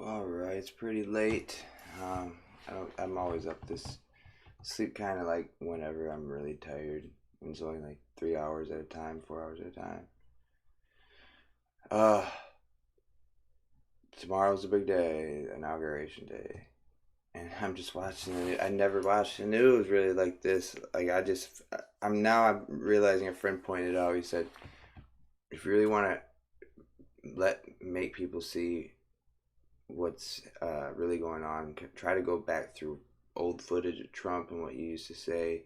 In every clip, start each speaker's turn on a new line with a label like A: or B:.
A: All right, it's pretty late. I'm always up this sleep kind of like whenever I'm really tired. It's only like 3 hours at a time, 4 hours at a time. Uh, Tomorrow's a big day, inauguration day, and I'm just watching it. I never watched the news really like this. I'm realizing a friend pointed out. He said, if you really want to make people see what's really going on. Try to go back through old footage of Trump and what he used to say,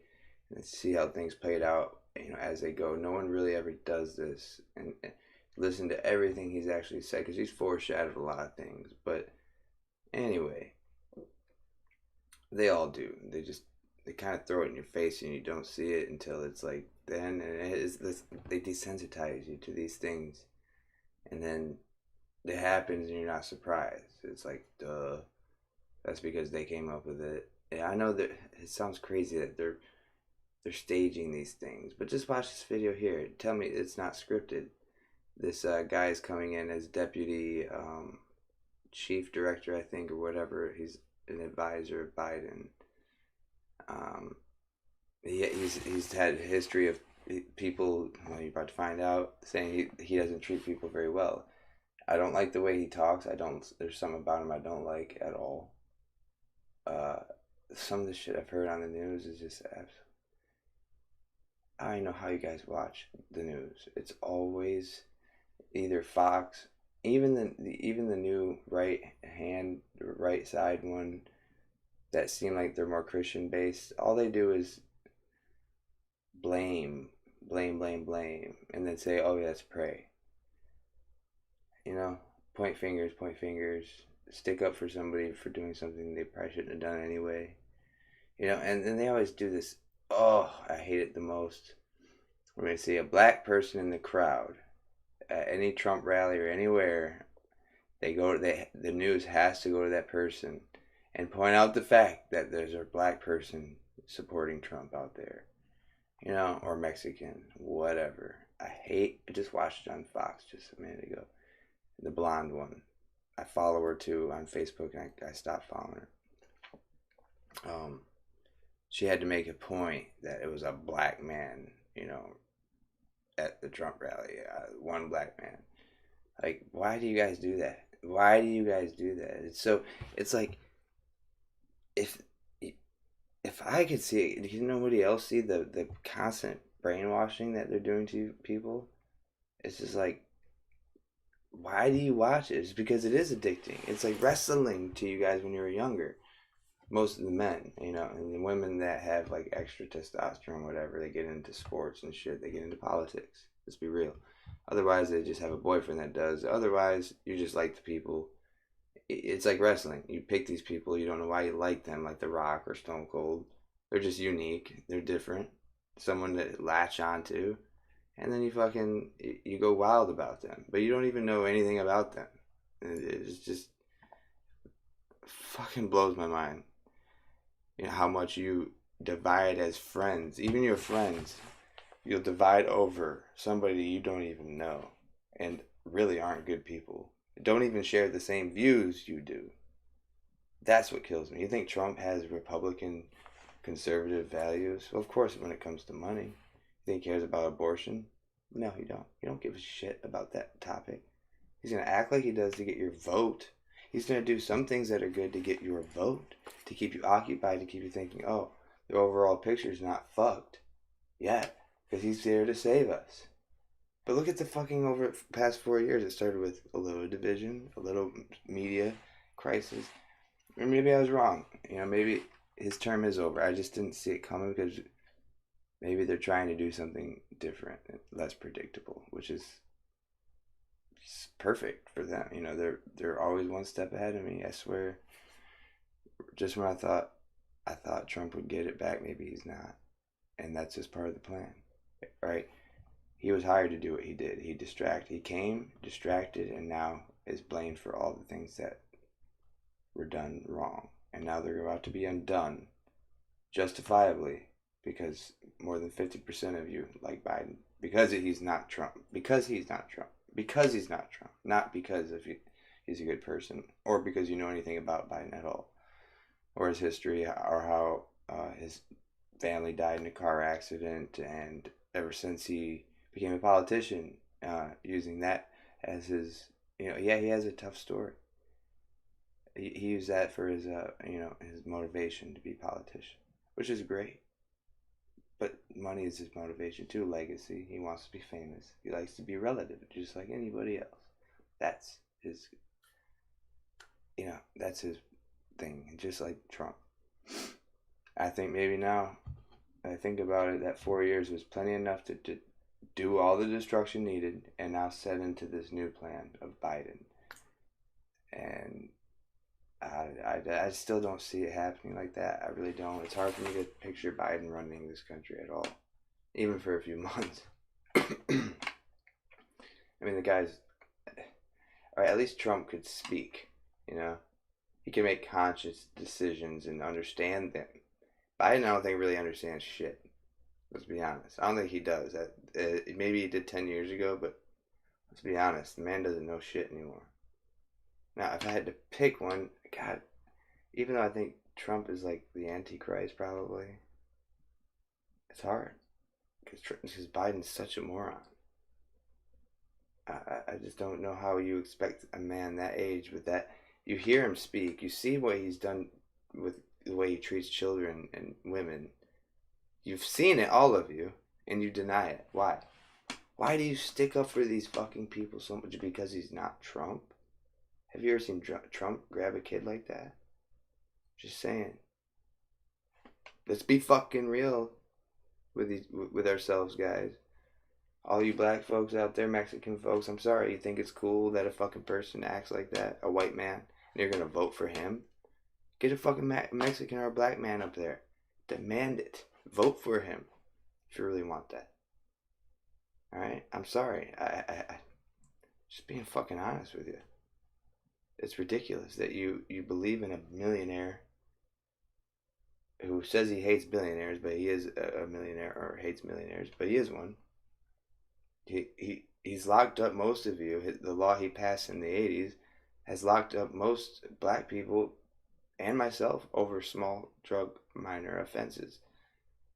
A: and see how things played out. As they go. No one really ever does this, and listen to everything he's actually said because he's foreshadowed a lot of things. But anyway, they all do. They kind of throw it in your face and you don't see it until it's like then, and it is this. They desensitize you to these things, and then it happens and you're not surprised. It's like, duh. That's because they came up with it. Yeah, I know that it sounds crazy that they're staging these things, but just watch this video here. Tell me it's not scripted. This guy is coming in as deputy chief director, I think, or whatever. He's an advisor of Biden. Um, he's had a history of people. Well, you're about to find out, saying he doesn't treat people very well. I don't like the way he talks. I don't. There's something about him I don't like at all. Uh, some of the shit I've heard on the news is just I don't know how you guys watch the news. It's always either Fox, even the new right side one that seem like they're more Christian based. All they do is blame, blame, and then say, "Oh yeah, let's pray." You know, point fingers, stick up for somebody for doing something they probably shouldn't have done anyway. And they always do this. Oh, I hate it the most. We're going to see a black person in the crowd at any Trump rally or anywhere. The news has to go to that person and point out the fact that there's a black person supporting Trump out there, or Mexican, whatever. I just watched it on Fox just a minute ago. The blonde one. I follow her too on Facebook, and I stopped following her. She had to make a point that it was a black man, at the Trump rally, one black man. Like, why do you guys do that? Why do you guys do that? It's like if if I could see it, can nobody else see the constant brainwashing that they're doing to people? It's just like, why do you watch it? It's because it is addicting. It's like wrestling to you guys when you were younger. Most of the men, and the women that have like extra testosterone, whatever, they get into sports and shit. They get into politics. Let's be real. Otherwise, they just have a boyfriend that does. Otherwise, you just like the people. It's like wrestling. You pick these people. You don't know why you like them, like The Rock or Stone Cold. They're just unique. They're different. Someone to latch onto, and then you go wild about them, but you don't even know anything about them. It's just fucking blows my mind. How much you divide as friends, even your friends, you'll divide over somebody you don't even know and really aren't good people. Don't even share the same views you do. That's what kills me. You think Trump has Republican conservative values? Well, of course, when it comes to money. You think he cares about abortion? No, he don't. He don't give a shit about that topic. He's gonna act like he does to get your vote. He's gonna do some things that are good to get your vote, to keep you occupied, to keep you thinking, oh, the overall picture's not fucked yet, because he's there to save us. But look at the fucking over past 4 years. It started with a little division, a little media crisis. Or maybe I was wrong. Maybe his term is over. I just didn't see it coming because maybe they're trying to do something different, less predictable, which is perfect for them. They're always one step ahead of me. I swear. Just when I thought Trump would get it back, maybe he's not, and that's just part of the plan, right? He was hired to do what he did. He came distracted, and now is blamed for all the things that were done wrong, and now they're about to be undone, justifiably, because more than 50% of you like Biden because he's not Trump. Because he's not Trump. Because he's not Trump. Not because of you. he's a good person, or because you know anything about Biden at all, or his history, or how his family died in a car accident, and ever since he became a politician, using that as his, yeah, he has a tough story. He used that for his, his motivation to be a politician, which is great. But money is his motivation too. Legacy. He wants to be famous. He likes to be relative, just like anybody else. That's his. That's his thing. Just like Trump. I think maybe now, I think about it, that 4 years was plenty enough to do all the destruction needed, and now set into this new plan of Biden. And I still don't see it happening like that. I really don't. It's hard for me to picture Biden running this country at all, even for a few months. I mean, the guy's, or at least Trump could speak, He can make conscious decisions and understand them. Biden, I don't think really understands shit. Let's be honest. I don't think he does. Maybe he did 10 years ago, but let's be honest. The man doesn't know shit anymore. Now, if I had to pick one, God, even though I think Trump is like the Antichrist, probably, it's hard. Because Biden's such a moron. I just don't know how you expect a man that age with that. You hear him speak. You see what he's done with the way he treats children and women. You've seen it, all of you, and you deny it. Why? Why do you stick up for these fucking people so much? Because he's not Trump? Have you ever seen Trump grab a kid like that? Just saying. Let's be fucking real with ourselves, guys. All you black folks out there, Mexican folks, I'm sorry you think it's cool that a fucking person acts like that, a white man, and you're gonna vote for him? Get a fucking Mexican or a black man up there. Demand it. Vote for him if you really want that. Alright? I'm sorry. I just being fucking honest with you. It's ridiculous that you believe in a millionaire who says he hates billionaires, but he is a millionaire, or hates millionaires, but he is one. He's locked up most of you. The law he passed in the 80s has locked up most black people and myself over small drug minor offenses.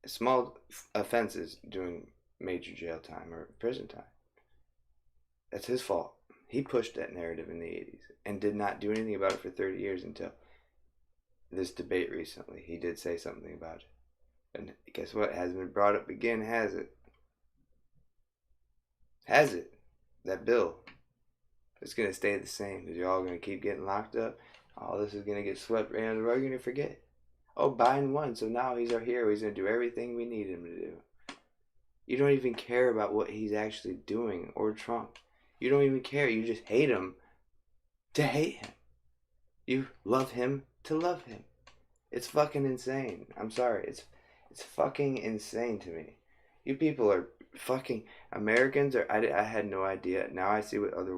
A: Small offenses doing major jail time or prison time. That's his fault. He pushed that narrative in the 80s and did not do anything about it for 30 years until this debate recently. He did say something about it. And guess what? It hasn't been brought up again, has it? Has it? That bill. It's going to stay the same because you're all going to keep getting locked up. All this is going to get swept right under the rug. You're going to forget. Oh, Biden won, so now he's our hero. He's going to do everything we need him to do. You don't even care about what he's actually doing, or Trump. You don't even care. You just hate him to hate him. You love him to love him. It's fucking insane. I'm sorry. It's fucking insane to me. You people are fucking Americans. I had no idea. Now I see what other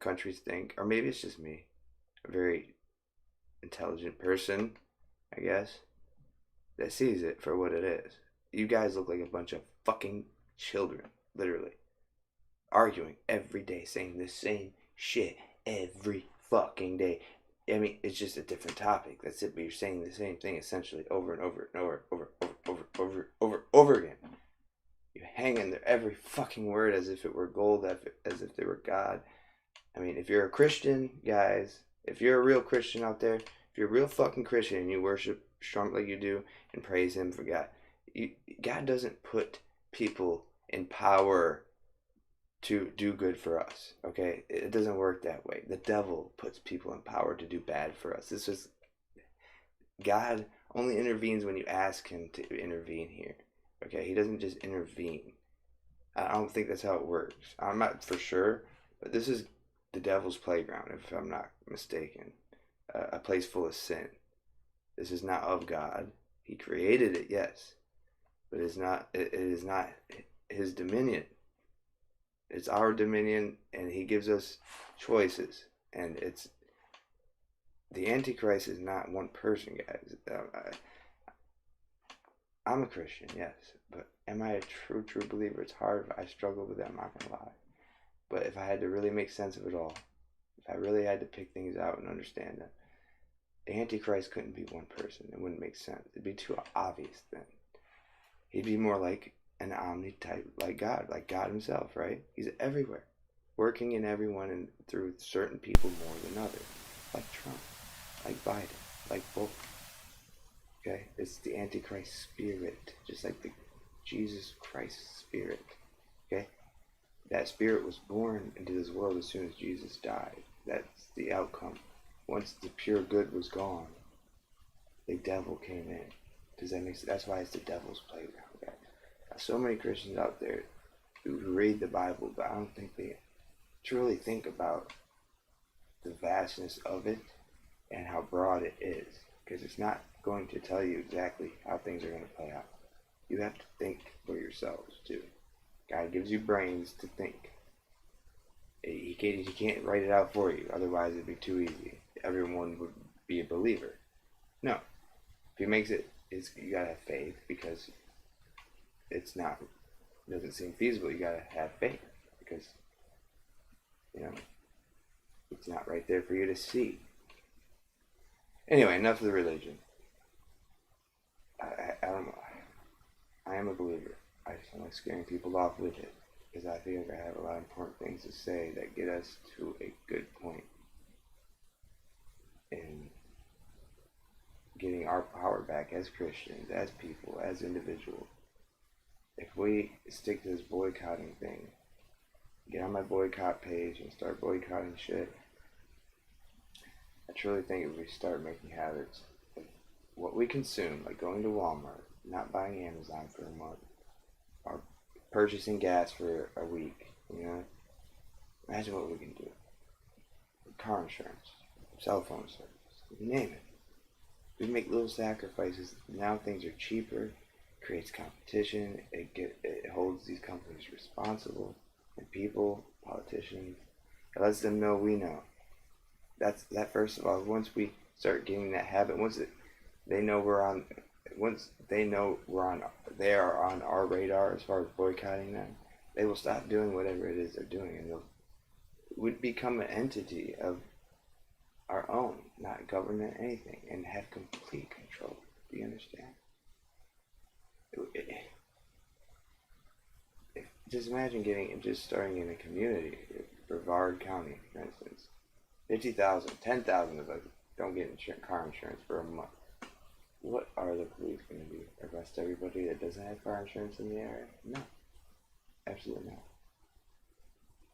A: countries think. Or maybe it's just me. A very intelligent person, I guess, that sees it for what it is. You guys look like a bunch of fucking children, literally. Arguing every day, saying the same shit every fucking day. I mean, it's just a different topic. That's it, but you're saying the same thing essentially over and over and over again. You hang in there every fucking word as if it were gold, as if they were God. I mean, if you're a Christian, guys, if you're a real Christian out there, if you're a real fucking Christian and you worship Trump like you do and praise him for God, God doesn't put people in power to do good for us, okay? It doesn't work that way. The devil puts people in power to do bad for us. This is, God only intervenes when you ask him to intervene here, okay? He doesn't just intervene. I don't think that's how it works. I'm not for sure, but this is the devil's playground, if I'm not mistaken. A place full of sin. This is not of God. He created it, yes, but it is not his dominion. It's our dominion, and he gives us choices. And it's the Antichrist is not one person, guys. I'm a Christian, yes, but am I a true believer? It's hard. I struggle with that. I'm not gonna lie. But if I had to really make sense of it all, if I really had to pick things out and understand them, the Antichrist couldn't be one person. It wouldn't make sense. It'd be too obvious then. He'd be more like an omni-type, like God himself, right? He's everywhere, working in everyone and through certain people more than others, like Trump, like Biden, like both. Okay? It's the Antichrist spirit, just like the Jesus Christ spirit. Okay? That spirit was born into this world as soon as Jesus died. That's the outcome. Once the pure good was gone, the devil came in. Does that make sense? That's why it's the devil's playground. So many Christians out there who read the Bible, but I don't think they truly think about the vastness of it and how broad it is, because it's not going to tell you exactly how things are going to play out. You have to think for yourselves too. God gives you brains to think. He can't write it out for you, otherwise it'd be too easy. Everyone would be a believer. No. If he makes it, you gotta have faith, because it doesn't seem feasible. You gotta have faith, because it's not right there for you to see. Anyway, enough of the religion. I don't know. I am a believer. I just don't like scaring people off with it, because I feel like I have a lot of important things to say that get us to a good point in getting our power back as Christians, as people, as individuals. If we stick to this boycotting thing, get on my boycott page and start boycotting shit, I truly think if we start making habits of what we consume, like going to Walmart, not buying Amazon for a month, or purchasing gas for a week, imagine what we can do. Car insurance, cell phone service, you name it. We make little sacrifices. Now things are cheaper, creates competition, it holds these companies responsible, and people, politicians, it lets them know we know. That's first of all. Once we start getting that habit, they are on our radar as far as boycotting them, they will stop doing whatever it is they're doing, and we'd become an entity of our own, not government, anything, and have complete control. Do you understand? Just imagine starting in a community, Brevard County, for instance. 50,000, 10,000 of us don't get car insurance for a month. What are the police going to do? Arrest everybody that doesn't have car insurance in the area? No. Absolutely not.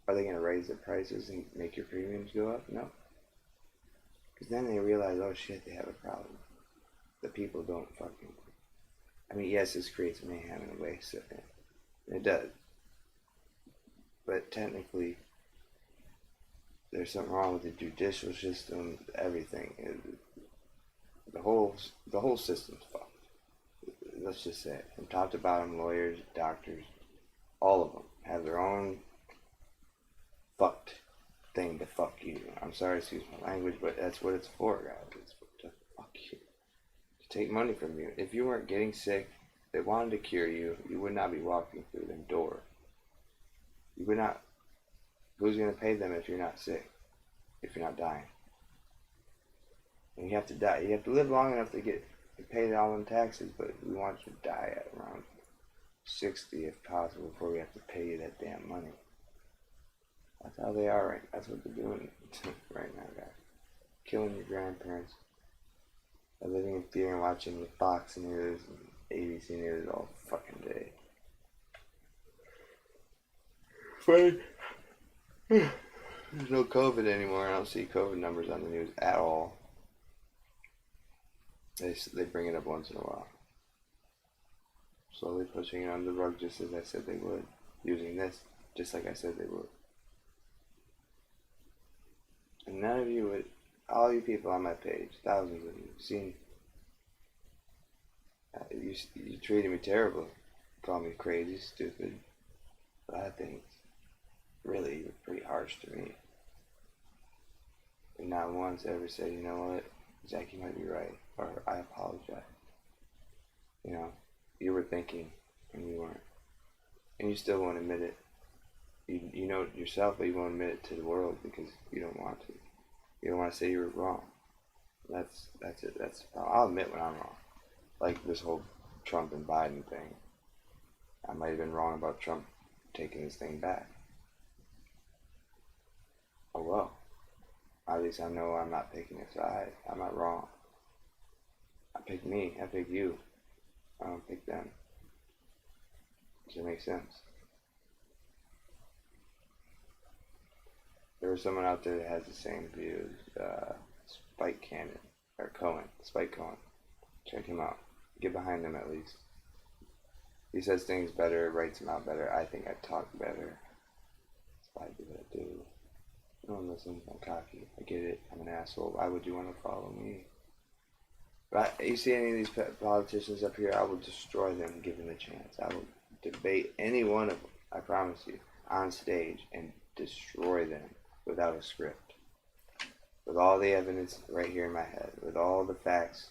A: Are they going to raise the prices and make your premiums go up? No. Because then they realize, oh shit, they have a problem. The people don't fucking... yes, this creates mayhem in a way, so it does. But technically, there's something wrong with the judicial system, everything. The whole system's fucked. Let's just say it. From top to bottom, lawyers, doctors, all of them have their own fucked thing to fuck you. I'm sorry, excuse my language, but that's what it's for, guys. It's to fuck you. To take money from you. If you weren't getting sick, they wanted to cure you, you would not be walking through them doors. You would not. Who's going to pay them if you're not sick? If you're not dying? And you have to die. You have to live long enough to pay all them taxes, but we want you to die at around 60 if possible before we have to pay you that damn money. That's how they are right. That's what they're doing right now, guys. Killing your grandparents. They're living in fear and watching the Fox News and ABC News all fucking day. Funny. There's no COVID anymore. I don't see COVID numbers on the news at all. They bring it up once in a while. Slowly pushing it under the rug, just as I said they would. Using this, just like I said they would. And none of you would, all you people on my page, thousands of you, seen, you treated me terribly. Called me crazy, stupid, a lot of things. Really, you were pretty harsh to me. And not once ever said, you know what, Jackie might be right, or I apologize. You were thinking, and you weren't. And you still won't admit it. You know it yourself, but you won't admit it to the world because you don't want to. You don't want to say you were wrong. That's it. I'll admit when I'm wrong. Like this whole Trump and Biden thing. I might have been wrong about Trump taking this thing back. Oh well. At least I know I'm not picking a side. I'm not wrong. I pick me. I pick you. I don't pick them. Does it make sense? There was someone out there that has the same views. Spike Cannon or Cohen. Spike Cohen. Check him out. Get behind him at least. He says things better, writes them out better. I think I talk better. That's why I do what I do. No one listens. I'm cocky. I get it. I'm an asshole. Why would you want to follow me? But you see any of these politicians up here, I will destroy them given the chance. I will debate any one of them, I promise you, on stage and destroy them without a script. With all the evidence right here in my head, with all the facts,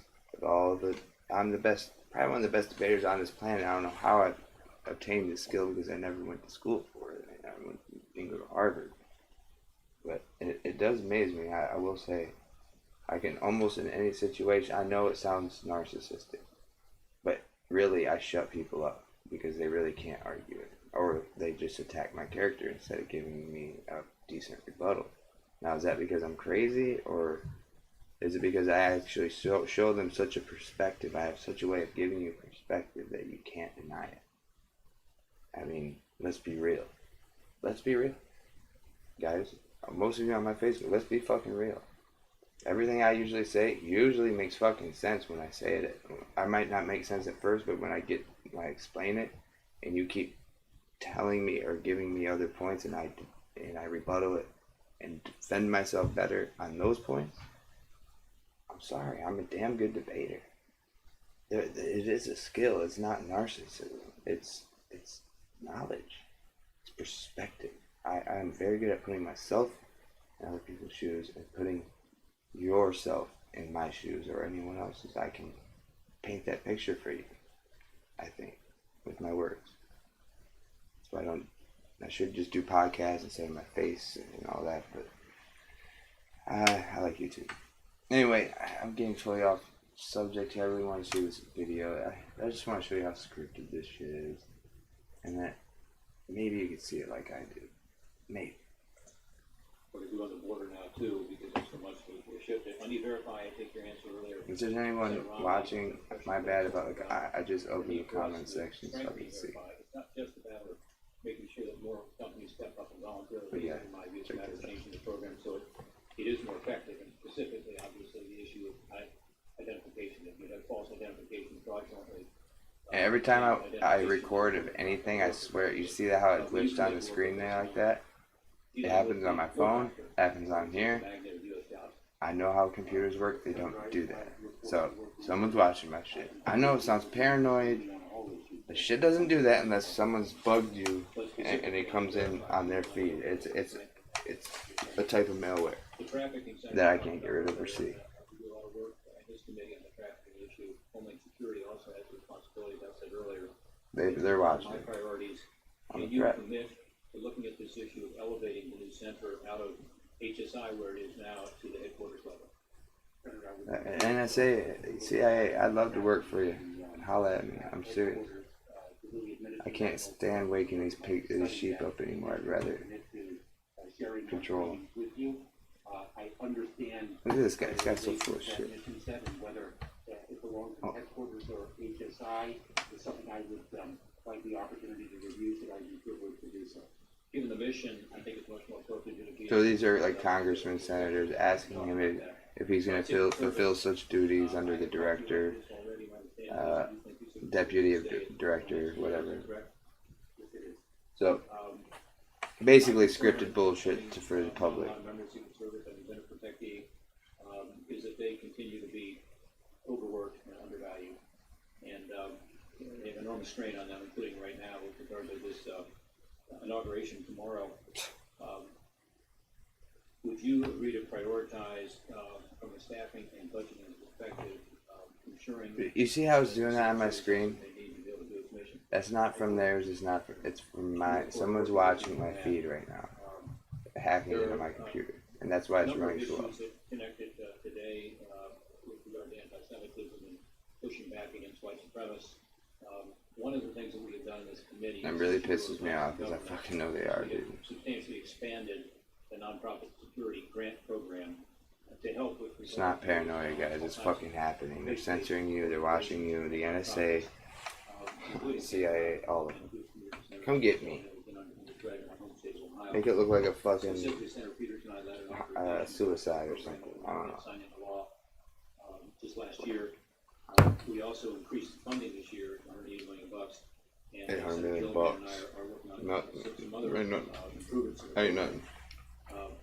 A: I'm the best, probably one of the best debaters on this planet. I don't know how I obtained this skill because I never went to school for it. I didn't go to Harvard. But it does amaze me, I will say. I can almost in any situation, I know it sounds narcissistic, but really I shut people up because they really can't argue it. Or they just attack my character instead of giving me a decent rebuttal. Now is that because I'm crazy, or is it because I actually show them such a perspective, I have such a way of giving you perspective that you can't deny it? I mean, let's be real. Let's be real. Guys, most of you on my Facebook, let's be fucking real. Everything I usually say usually makes fucking sense when I say it. I might not make sense at first, but when I explain it, and you keep telling me or giving me other points, and I rebuttal it and defend myself better on those points, I'm sorry, I'm a damn good debater. It is a skill. It's not narcissism. It's knowledge. It's perspective. I'm very good at putting myself in other people's shoes and putting yourself in my shoes or anyone else's. I can paint that picture for you, I think, with my words. So I should just do podcasts instead of my face and all that, but I like YouTube. Anyway, I'm getting totally off subject here. I really want to show this video. I just want to show you how scripted this shit is, and that maybe you can see it like I do. Maybe.
B: We're going to do on the border now too, because there's so much we're shifting. Let me verify. I think your answer earlier.
A: If there's anyone watching, my bad about I just opened the comment section so I can see.
B: It's not just about making sure that more companies step up and voluntarily.
A: Yeah,
B: in my view, it's a matter of changing the program so it is more effective, and specifically, obviously, the issue of identification. If you have false identification fraudulently.
A: And every time I record of anything, I swear, you see that how it glitched on the screen there like that? It happens on my phone, it happens on here. I know how computers work, they don't do that. So, someone's watching my shit. I know it sounds paranoid. The shit doesn't do that unless someone's bugged you and it comes in on their feed. It's a type of malware that I can't get rid of or see. They're watching. I'm a threat.
B: We're looking at this issue of elevating the new center out of HSI where it is now to the headquarters level.
A: And I say, CIA, I'd love to work for you. Holla at me. I'm serious. I can't stand waking these sheep up anymore. I'd rather control them. Look at this guy. This guy's so full of shit. Oh.
B: The opportunity to review, should I be privileged to do so? Given the mission, I think it's much more appropriate to be.
A: So these are like congressmen, senators asking him if he's going to fulfill such duties under the director, deputy of director, whatever. So basically scripted bullshit for the public.
B: Is that they continue to be overworked and undervalued, and they have enormous strain on them, including right now with regard to this inauguration tomorrow. Would you agree to prioritize from a staffing and budgeting perspective, ensuring?
A: You see how it's doing that on my screen? That's not from theirs. It's from my. Someone's watching my feed right now, hacking into my computer. and that's why
B: A
A: it's
B: number of
A: running so well.
B: issues that connected today with regard to anti-Semitism and pushing back against white supremacists. One of the things that we have done in this committee
A: It really pisses me off because I fucking know they are, dude.
B: Substantially expanded the nonprofit security grant program to help with.
A: It's not paranoia, guys. It's fucking happening. They're censoring you. They're watching you. The NSA, CIA, all of them. Come get me. Make it look like a fucking suicide or something. I don't know.
B: Just last year, we also increased funding this year to $180 million. And
A: $800 million.
B: Are working on some other improvements.
A: Ain't nothing.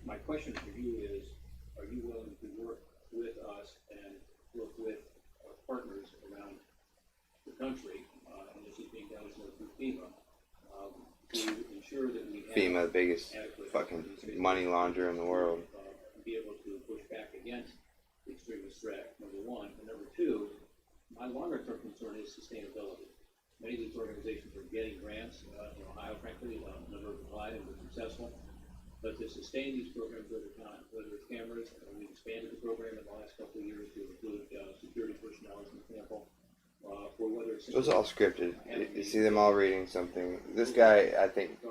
B: My question for you is, are you willing to work with us and work with our partners around the country, and this is being done through FEMA, to ensure that we have
A: FEMA, the biggest fucking money launderer in the world.
B: Be able to push back against the extremist threat, number one. And number two, my longer term concern is sustainability. Many of these organizations are getting grants. In Ohio, frankly, a number of applied and were successful. But to sustain these programs over time, whether it's cameras, we expanded the program in the last couple of years to include security personnel, as an example, or whether it's...
A: It was all scripted. You see them all reading something. This guy, I think,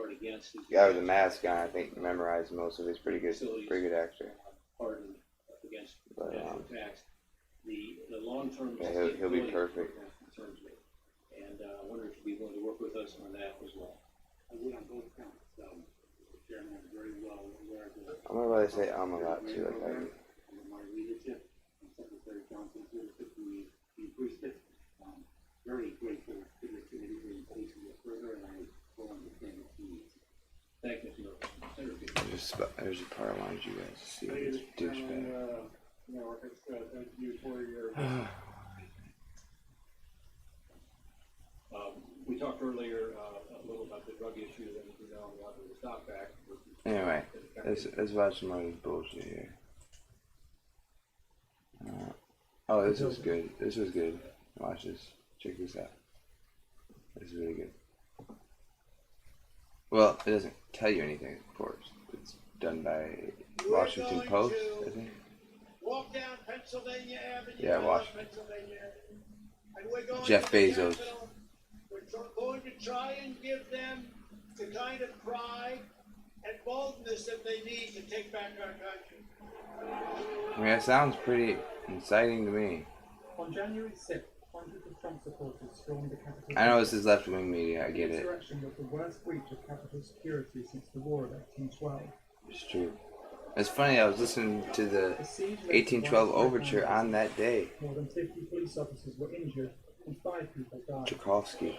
A: guy with the mask on, I think, memorized most of it. He's pretty good actor.
B: Pardon against potential attacks. The long-term...
A: Yeah, he'll be perfect.
B: Concerns me. And I wonder if you'd be willing to work with us on that as well.
C: I would on both counts. Chairman very well aware of the...
A: I'm gonna really say a lot too, like I do.
C: Under my leadership, and Secretary Johnson's leadership, we increased it. Very grateful to the committee for increasing it further, and I will understand its needs.
B: Thank you, Mr. Miller.
A: There's a part I wanted you guys to see. This douchebag.
C: Thank you for your...
B: We talked earlier a little about the drug issue that we know on the Stop Act.
A: Anyway, let's watch some of this bullshit here. Oh, this was good. This was good. Watch this. Check this out. This is really good. Well, it doesn't tell you anything, of course. It's done by Washington Post, I think.
D: Walk down Pennsylvania Avenue.
A: Yeah, Washington.
D: Pennsylvania Avenue. And we're going
A: Jeff
D: to the
A: Bezos.
D: Capitol. We're going to try and give them the kind of pride and boldness that they need to take back our country.
A: I mean, that sounds pretty inciting to me.
C: On January 6th, hundreds of Trump supporters stormed the Capitol.
A: I know this is left-wing media, I get
C: The
A: it.
C: insurrection was the worst breach of Capitol security since the War of 1812.
A: It's true. It's funny, I was listening to the
C: The siege led to
A: 1812
C: widespread
A: overture
C: vandalism.
A: on that day.
C: More than 50 police officers were injured and 5 people died.
A: Tchaikovsky.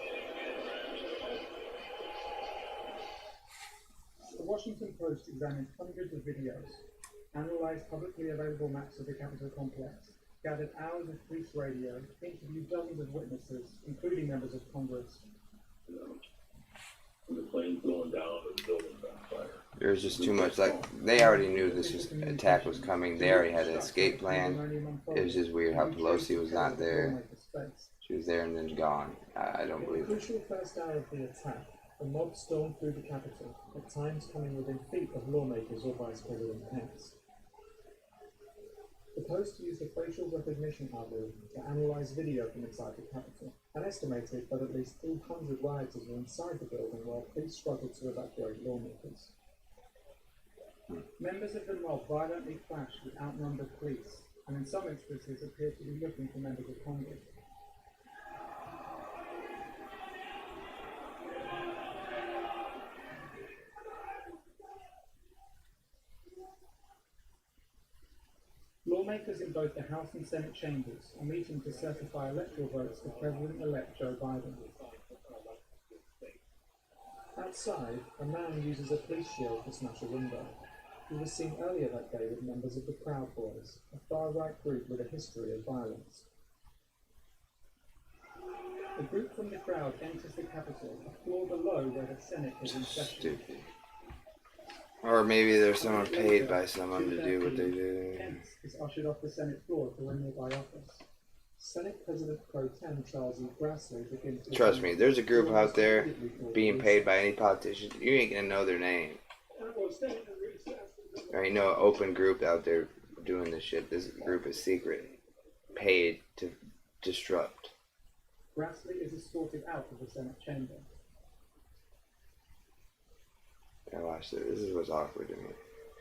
C: The Washington Post examined hundreds of videos, analyzed publicly available maps of the Capitol complex, gathered hours of police radio, interviewed dozens of witnesses, including members of Congress.
E: The plane going down and the building's on fire.
A: There was just too much. Like, they already knew this attack was coming. They already had an escape plan. It was just weird how Pelosi was not there. She was there and then gone. I don't
C: In the
A: believe it.
C: crucial first hour of the attack, the mob stormed through the Capitol, at times coming within feet of lawmakers or Vice President Pence. The Post used a facial recognition algorithm to analyze video from inside the Capitol, and estimated that at least 300 rioters were inside the building while police struggled to evacuate lawmakers. Members of the mob violently clashed with outnumbered police, and in some instances appeared to be looking for members of Congress. Lawmakers in both the House and Senate chambers are meeting to certify electoral votes for President-elect Joe Biden. Outside, a man uses a police shield to smash a window. He was seen earlier that day with members of the Proud Boys, a far-right group with a history of violence. A group from the crowd enters the Capitol, a floor below where the Senate is in session.
A: Stupid. Or maybe there's someone paid by someone to do what they do.
C: Pence is ushered off the Senate floor to a nearby office. Senate President Pro Tem Charles E. Grassley begins to...
A: Trust me, there's a group out there being paid by any politician. You ain't gonna know their name. There ain't no open group out there doing this shit. This group is secret, paid to disrupt.
C: Grassley is escorted out of the Senate chamber.
A: I watched it. This is what's awkward to me.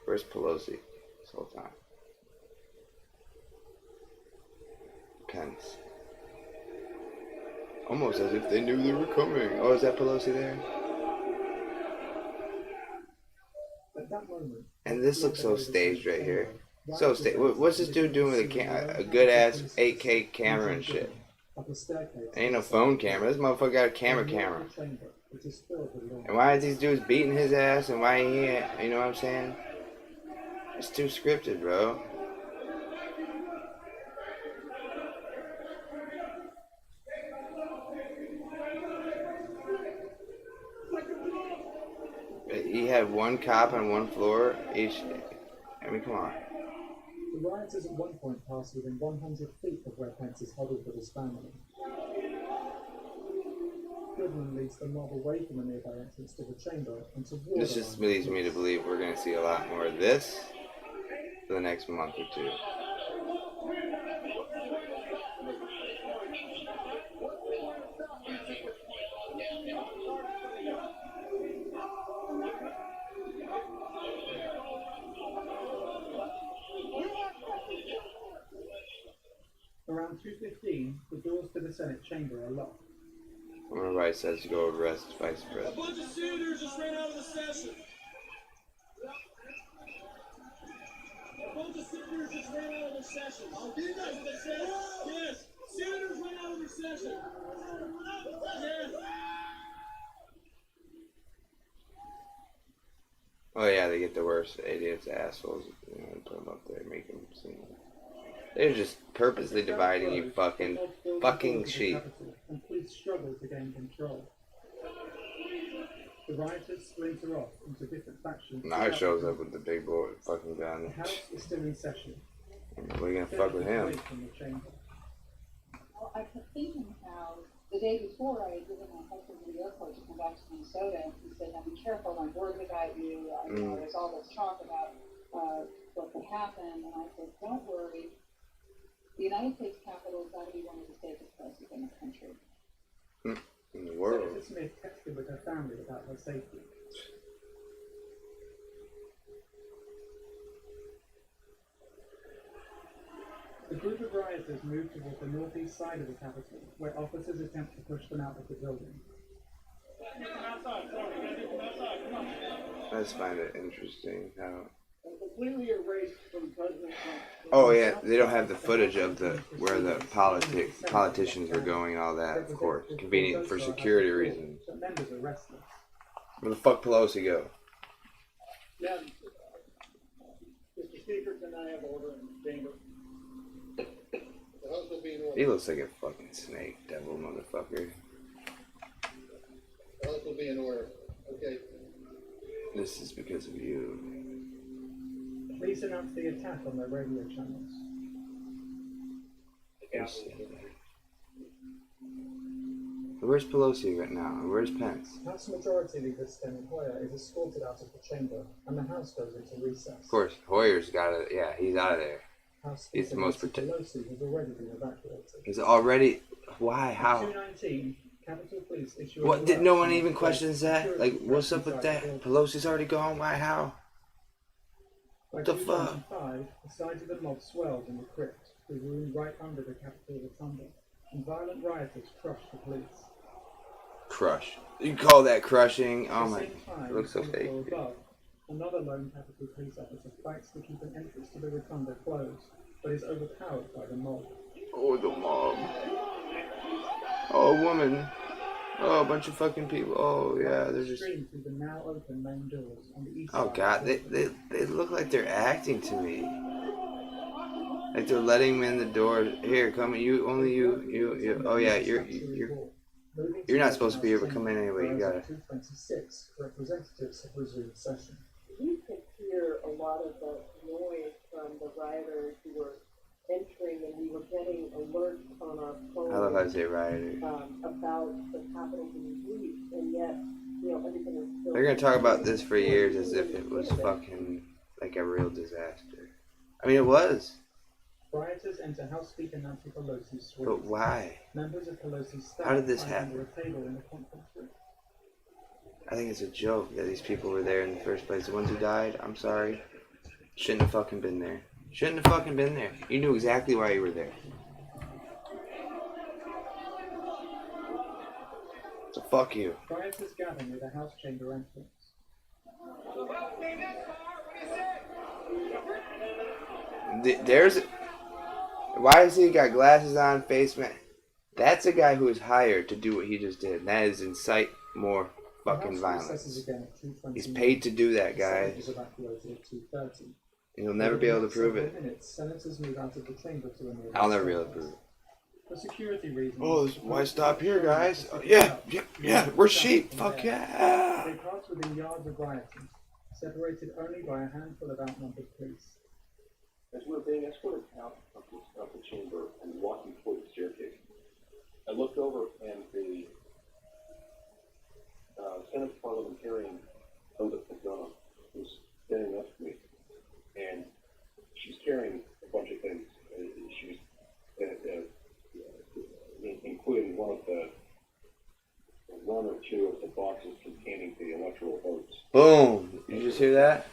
A: Where's Pelosi this whole time? Pence. Almost as if they knew they were coming. Oh, is that Pelosi there?
C: At that moment,
A: And this looks so staged right here. So staged. What's this dude doing with a good ass 8K camera and shit?
C: up a staircase.
A: Ain't no phone camera. This motherfucker got a camera. And why are these dudes beating his ass? And why he ain't, you know what I'm saying? It's too scripted, bro. He had one cop on one floor each. I mean, come on.
C: The rioters at one point passed within 100 feet of where Pence is huddled with his family. Goodman leads the mob away from the nearby entrance to the chamber and toward
A: This just leads me to believe we're going to see a lot more of this for the next month or two.
C: Around 2:15, the doors to the Senate chamber are locked.
A: I'm going to write says to go arrest Vice
D: A
A: President.
D: bunch of senators just ran out of the session. A bunch of senators just ran out of the session. Oh, did they? Yes. Senators ran out of the session. Yes.
A: Oh yeah, they get the worst idiots, assholes, you know, and put them up there, make them seem. They're just purposely dividing you fucking sheep.
C: And police struggle to gain control. The rioters splinter off into different factions.
A: Now he shows up with the big boy fucking
C: The
A: gun.
C: House is still in session.
A: We're gonna fuck with him.
C: Away from the chamber.
F: Well, I kept thinking how the day before I had given my husband to the airport to come back to Minnesota, and he said, "Now be careful, I'm worried about you. You know, there's all this talk about what could happen." And I said, "Don't worry. The United States Capitol has got to be one of the safest places in the country."
A: In the world.
C: Senator Smith texted with her family about her safety. The group of rioters moved toward the northeast side of the Capitol, where officers attempt to push them out of the building.
A: I just find it interesting how.
D: Completely erased from President Trump.
A: Oh yeah, they don't have the footage of the where the politicians were going, all that. Of course, convenient for security reasons.
C: But members are restless.
A: Where the fuck Pelosi go?
D: Yeah. Mr. Speaker, can I have order in the chamber? The House will be in order.
A: He looks like a fucking snake, devil motherfucker.
D: The House will be in order. Okay.
A: This is because of you.
C: Police announced the attack on their radio channels.
A: Where's Pelosi right now? And where's Pence?
C: House Majority Leader Steny Hoyer is escorted out of the chamber, and the House goes into recess.
A: Of course, Hoyer's got it. Yeah, he's out of there.
C: House
A: He's the
C: Speaker
A: most
C: Nancy Pelosi has already been evacuated.
A: He's already. Why? How?
C: 2:19, Capitol Police issue. a
A: What? Did
C: alert
A: no one
C: to
A: even
C: the
A: questions that?
C: security
A: Like, what's up with
C: inside
A: that?
C: the building.
A: Pelosi's already gone. Why? How?
C: By
A: the fuck?
C: 2:25, the sides of the mob swelled in the crypt, the room right under the Capitol rotunda, and violent rioters crushed the police.
A: Crush. You call that crushing? Oh
C: At the
A: my.
C: same time,
A: It looks so
C: on the
A: fake.
C: floor above, another lone Capitol police officer fights to keep an entrance to the rotunda closed, but is overpowered by the mob.
A: Oh, the mob. Oh, a woman. Oh, a bunch of fucking people. Oh, yeah, they're just.
C: Stream through the now open main doors on the east
A: Oh,
C: side.
A: God. They look like they're acting to me. Like they're letting them in the door. Here, come. You, only you. Oh, yeah, you're not supposed to be here, but come in anyway. You gotta.
C: 2:26, representatives have resumed session.
G: We could hear a lot of the noise from the rioters who were entering, and we were getting alerts on our phone
A: I love how I say rioter.
G: about the Capitol being breached, and yet, you know, everything is still.
A: They're gonna talk about this for years as if it was fucking like a real disaster. I mean, it was.
C: Rioters enter House Speaker Nancy Pelosi's suite.
A: But why?
C: Members of Pelosi's staff
A: How did this
C: hide
A: happen?
C: under a table in the conference room.
A: I think it's a joke that these people were there in the first place. The ones who died, I'm sorry, shouldn't have fucking been there. Shouldn't have fucking been there. You knew exactly why you were there. So fuck you.
C: Rioters gather near the House chamber entrance.
A: There's... Why has he got glasses on, face mask? That's a guy who is hired to do what he just did. And that is incite more fucking violence. He's paid to do that, guys. You'll never be able to prove it.
C: Senators move out of the chamber to a nearby
A: I'll never be able to prove it.
C: For security reasons.
A: Oh, why stop here, guys? Yeah, we're sheep. Fuck yeah.
C: They pass within yards of rioters, separated only by a handful of outnumbered police.
E: As we're being escorted out of the chamber and walking toward the staircase, I looked over and the Senate parliamentarian, Elizabeth McDonough, was standing next to me, and she's carrying a bunch of things. She was, including one or two of the boxes containing the electoral votes.
A: Boom. You just hear that?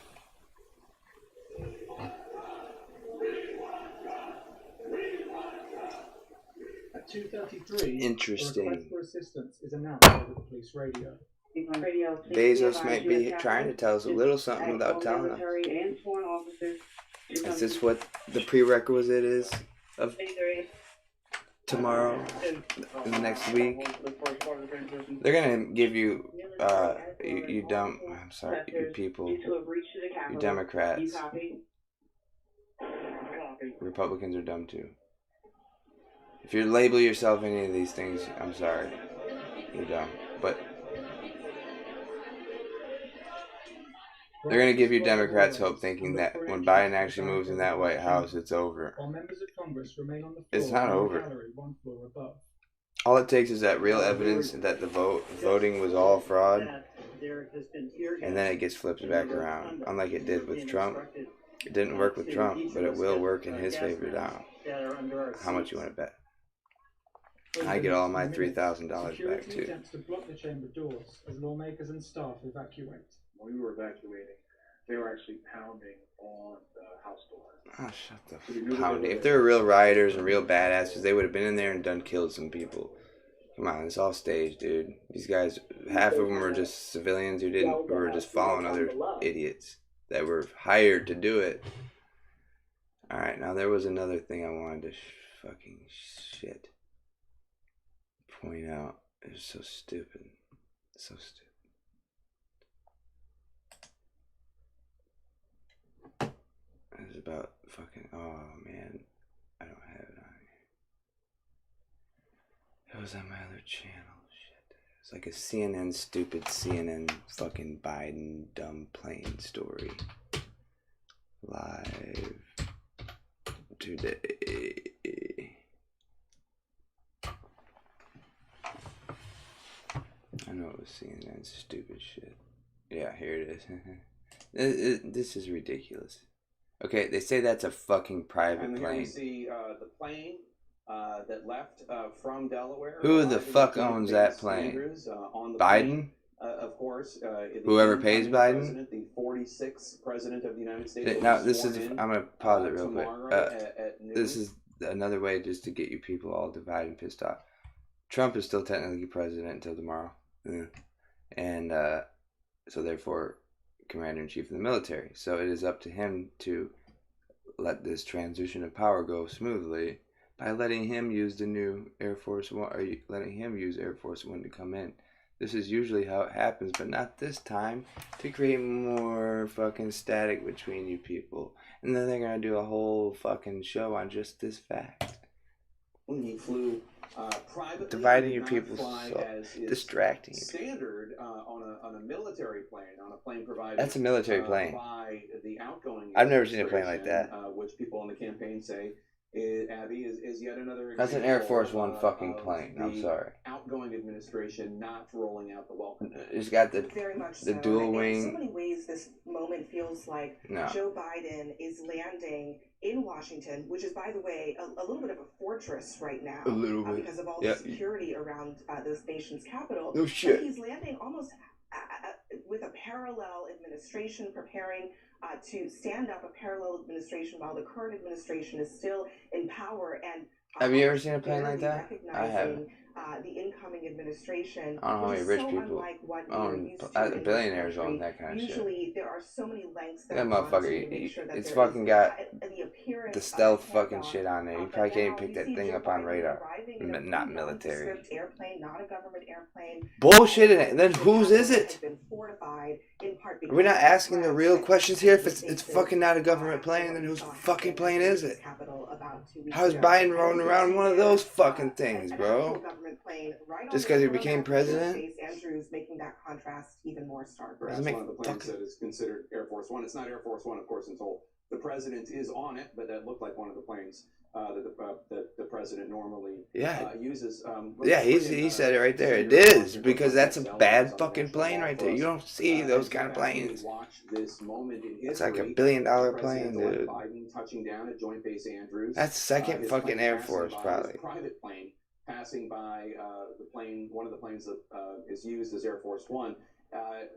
C: At 2:33,
A: Interesting.
C: a request for assistance is announced over the police radio.
A: Bezos might be trying to tell us a little something without telling us. Is this what the prerequisite is of tomorrow, in the next week? They're gonna give you, you dumb, I'm sorry, you people, you Democrats. Republicans are dumb too. If you label yourself any of these things, I'm sorry, you're dumb. But they're going to give you Democrats hope, thinking that when Biden actually moves in that White House, it's over.
C: While members of Congress remain on the floor,
A: It's not over.
C: gallery, one floor above.
A: All it takes is that real evidence that the voting was all fraud, and then it gets flipped back around. Unlike it did with Trump. It didn't work with Trump, but it will work in his favor now. How much you want to bet? I get all my $3,000 back too.
C: Attempts to block the chamber doors as lawmakers and staff evacuate.
H: When we were evacuating, they were actually pounding on the house door.
A: Oh, shut the pounding. If they were real rioters and real badasses, they would have been in there and done killed some people. Come on, it's all staged, dude. These guys, half of them were just civilians who were just following other idiots that were hired to do it. Alright, now there was another thing I wanted to fucking point out. It was so stupid. So stupid. It was about fucking, oh man, I don't have it on here. It was on my other channel, shit. It's like a CNN, stupid CNN fucking Biden dumb plane story. Live today. I know it was CNN stupid shit. Yeah, here it is. This is ridiculous. Okay, they say that's a fucking private
I: and
A: plane.
I: And see the plane that left from Delaware.
A: Who the fuck owns that plane?
I: Andrews, on the
A: Biden?
I: Of course.
A: Whoever pays Biden?
I: The 46th president of the United States.
A: Now, this is... I'm going to pause it real quick. This is another way just to get you people all divided and pissed off. Trump is still technically president until tomorrow. And so therefore... Commander-in-Chief of the military. So it is up to him to let this transition of power go smoothly by letting him use the new Air Force One, or letting him use Air Force One to come in. This is usually how it happens, but not this time, to create more fucking static between you people. And then they're gonna do a whole fucking show on just this fact.
I: When he flew privately,
A: dividing your people, so distracting you.
I: Standard on a military plane, on a plane provided.
A: That's a military plane.
I: By the outgoing.
A: I've never seen a plane like that.
I: Which people on the campaign say, Abby, is yet another.
A: That's an Air Force One fucking plane. I'm sorry.
I: outgoing administration not rolling out the welcome.
A: It's got the
J: Very much
A: the
J: so.
A: dual
J: And in
A: wing.
J: so many ways, this moment feels like
A: No.
J: Joe Biden is landing in Washington, which is, by the way, a little bit of a fortress right now.
A: A little bit.
J: Because of all
A: Yeah.
J: the security around this nation's capital.
A: No shit.
J: But he's landing almost with a parallel administration preparing to stand up a parallel administration while the current administration is still in power. And
A: Have you ever seen a plane like
J: barely
A: that? I
J: recognizing,
A: haven't.
J: The incoming administration.
A: I don't know how
J: which
A: many
J: is
A: rich
J: so
A: people
J: unlike what
A: own-
J: we're used to in this
A: billionaires own
J: country.
A: that kind of shit.
J: Usually, there are so many lengths that
A: That
J: are gone
A: motherfucker,
J: to make sure that
A: it's
J: there
A: fucking
J: is,
A: got
J: the appearance
A: the
J: of
A: stealth
J: a
A: fucking
J: handoff.
A: shit on there. You
J: But
A: probably can't
J: now
A: even pick
J: you
A: that
J: see
A: thing
J: Joe
A: up on
J: Biden
A: radar.
J: arriving in a
A: Not
J: pretty
A: military.
J: nondescript airplane, not a government airplane.
A: Bullshit in it. Then whose is
J: Has
A: it?
J: been fortified in part
A: We're not
J: because of
A: asking the
J: threats
A: real
J: that
A: questions here. If
J: faces
A: it's fucking not a government plane, then whose fucking plane is it? How is Biden rolling around one of those fucking things, bro? Just because he became president?
J: Andrews making that contrast even more stark.
I: That's
A: Doesn't make
I: one of the planes
A: fucking-
I: that is considered Air Force One. It's not Air Force One, of course, until the president is on it, but that looked like one of the planes that the president normally
A: Yeah.
I: uses.
A: Yeah, he said it right there. It is, because that's a bad fucking plane right there. You don't see those kind of planes.
I: Watch this moment in
A: It's like a
I: history.
A: $1 billion
I: President-elect
A: plane, dude.
I: Biden touching down at Joint Base Andrews.
A: That's second
I: His
A: fucking
I: plane
A: Air
I: passing
A: Force,
I: by,
A: probably.
I: his private plane passing by the plane, one of the planes that is used as Air Force One.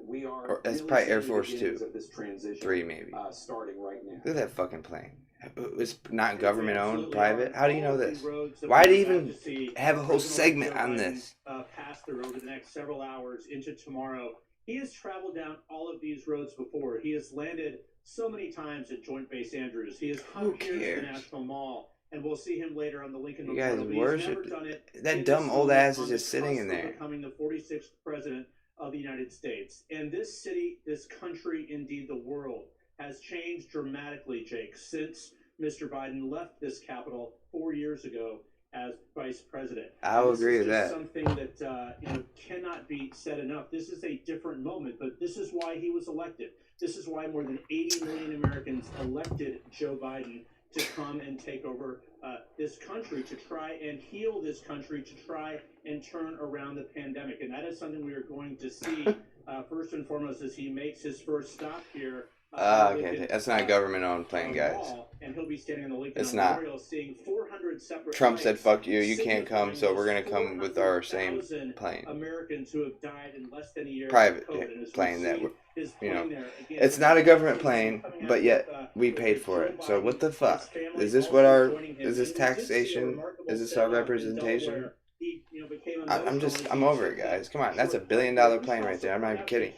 I: We are.
A: Or that's
I: really
A: probably
I: seeing
A: Air
I: the
A: Force
I: beginnings
A: 2.
I: of this transition,
A: 3 maybe.
I: starting right now.
A: Look at that fucking plane. It's not government owned, private. How do you know this? Why do you even have a whole segment on this?
K: Pass through over the next several hours into tomorrow. He has traveled down all of these roads before. He has landed so many times at Joint Base Andrews. He has come here to
A: cares?
K: the National Mall, and we'll see him later on the Lincoln
A: You guys
K: Memorial. But he's
A: worship
K: never done it
A: that
K: in
A: dumb
K: this
A: old
K: moment
A: ass is
K: on
A: just
K: the
A: sitting in
K: cusp of
A: there.
K: becoming the 46th president of the United States. And this city, this country, indeed the world, has changed dramatically, Jake, since Mr. Biden left this capital 4 years ago as vice president.
A: I'll
K: And this
A: agree
K: is
A: with
K: just
A: that.
K: Something that cannot be said enough. This is a different moment, but this is why he was elected. This is why more than 80 million Americans elected Joe Biden to come and take over this country, to try and heal this country, to try and turn around the pandemic. And that is something we are going to see first and foremost as he makes his first stop here.
A: Okay, that's not a government owned plane, guys.
K: And he'll be standing on the Lincoln
A: It's not.
K: Memorial, seeing 400 separate
A: Trump said,
K: flags
A: fuck you, you can't come, so we're gonna
K: signifying
A: come with our same
K: 400,000
A: plane.
K: Americans who have died in less than a year.
A: Private
K: of COVID. And as we
A: plane that,
K: see his
A: you know,
K: plane there, again,
A: it's not a government plane,
K: coming out
A: but yet
K: with,
A: we paid for
K: Joe
A: it. So
K: Biden,
A: what the fuck?
K: his family
A: Is this
K: also
A: what our,
K: joining him.
A: is this
K: And we did see a
A: taxation?
K: remarkable
A: Is this our
K: setup in
A: representation?
K: Delaware. He, became
A: I'm over it, guys. Come on, that's a $1 billion plane right there. I'm not even kidding.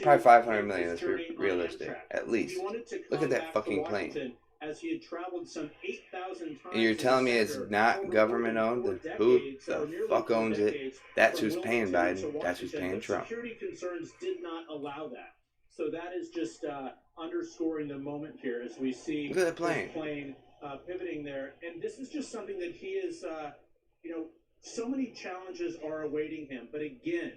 A: Probably 500 million. Let's be realistic, at least. Look at that fucking plane.
K: As he had traveled some 8,000 times.
A: And you're telling me it's not government owned? Then who the fuck owns it? That's who's paying Biden. That's who's paying Trump.
K: Security concerns did not allow that. So that is just underscoring the moment here as we see
A: Look at that plane.
K: this plane pivoting there. And this is just something that he is, so many challenges are awaiting him. But again,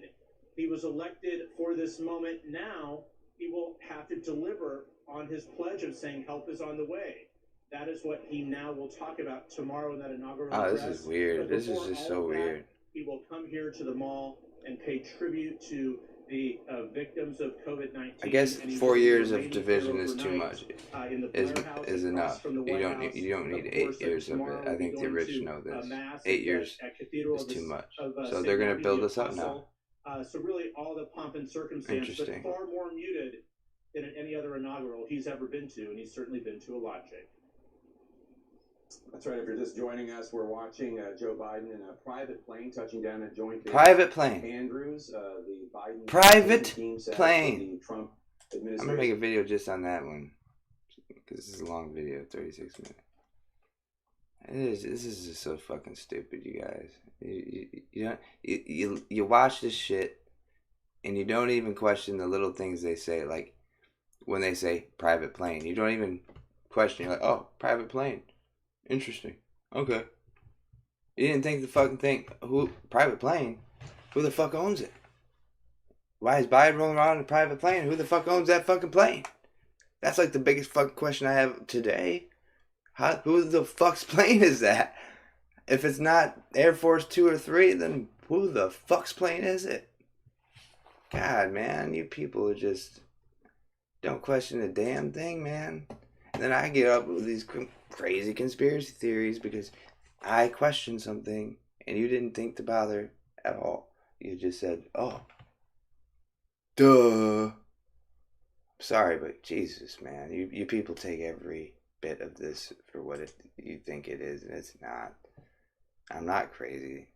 K: he was elected for this moment. Now he will have to deliver on his pledge of saying help is on the way. That is what he now will talk about tomorrow in that inaugural
A: Oh,
K: address.
A: this is weird.
K: But
A: This is
K: before
A: just
K: all
A: so
K: of that,
A: weird.
K: He will come here to the mall and pay tribute to the victims of COVID-19.
A: I guess
K: And he
A: 4
K: will be
A: years of
K: remaining
A: division
K: here
A: is too
K: overnight,
A: much.
K: in the
A: Is
K: Blair House
A: is
K: across
A: enough.
K: from the
A: You
K: White
A: don't
K: House.
A: you don't need
K: Of
A: 8
K: course,
A: years of it.
K: tomorrow
A: I
K: we'll
A: think
K: be
A: the
K: going
A: rich
K: to
A: know this.
K: mass
A: 8
K: at
A: years
K: Cathedral
A: is
K: of the-
A: too much.
K: of,
A: So
K: St.
A: they're gonna
K: Martin
A: build
K: the
A: us up now.
K: Apostle. So really all the pomp and circumstance, but
A: Interesting.
K: far more muted than at any other inaugural he's ever been to, and he's certainly been to a lot, Jake.
I: That's right. If you're just joining us, we're watching Joe Biden in a private plane touching down at Joint Base
A: Private plane.
I: Andrews. The Biden
A: Private
I: team set
A: plane.
I: for the Trump
A: I'm
I: administration.
A: gonna make a video just on that one because this is a long video, 36 minutes. This is just so fucking stupid, you guys. You watch this shit and you don't even question the little things they say, like when they say private plane. You don't even question. You're like, oh, private plane, interesting. Okay. You didn't think the fucking thing. Who private plane? Who the fuck owns it? Why is Biden rolling around in a private plane? Who the fuck owns that fucking plane? That's like the biggest fucking question I have today. Who the fuck's plane is that? If it's not Air Force 2 or 3, then Who the fuck's plane is it? God, man, you people are just don't question a damn thing, man. And then I get up with these crazy conspiracy theories because I questioned something and you didn't think to bother at all. You just said, "Oh, duh." Sorry, but Jesus, man, you people take every bit of this for what you think it is, and it's not. I'm not crazy.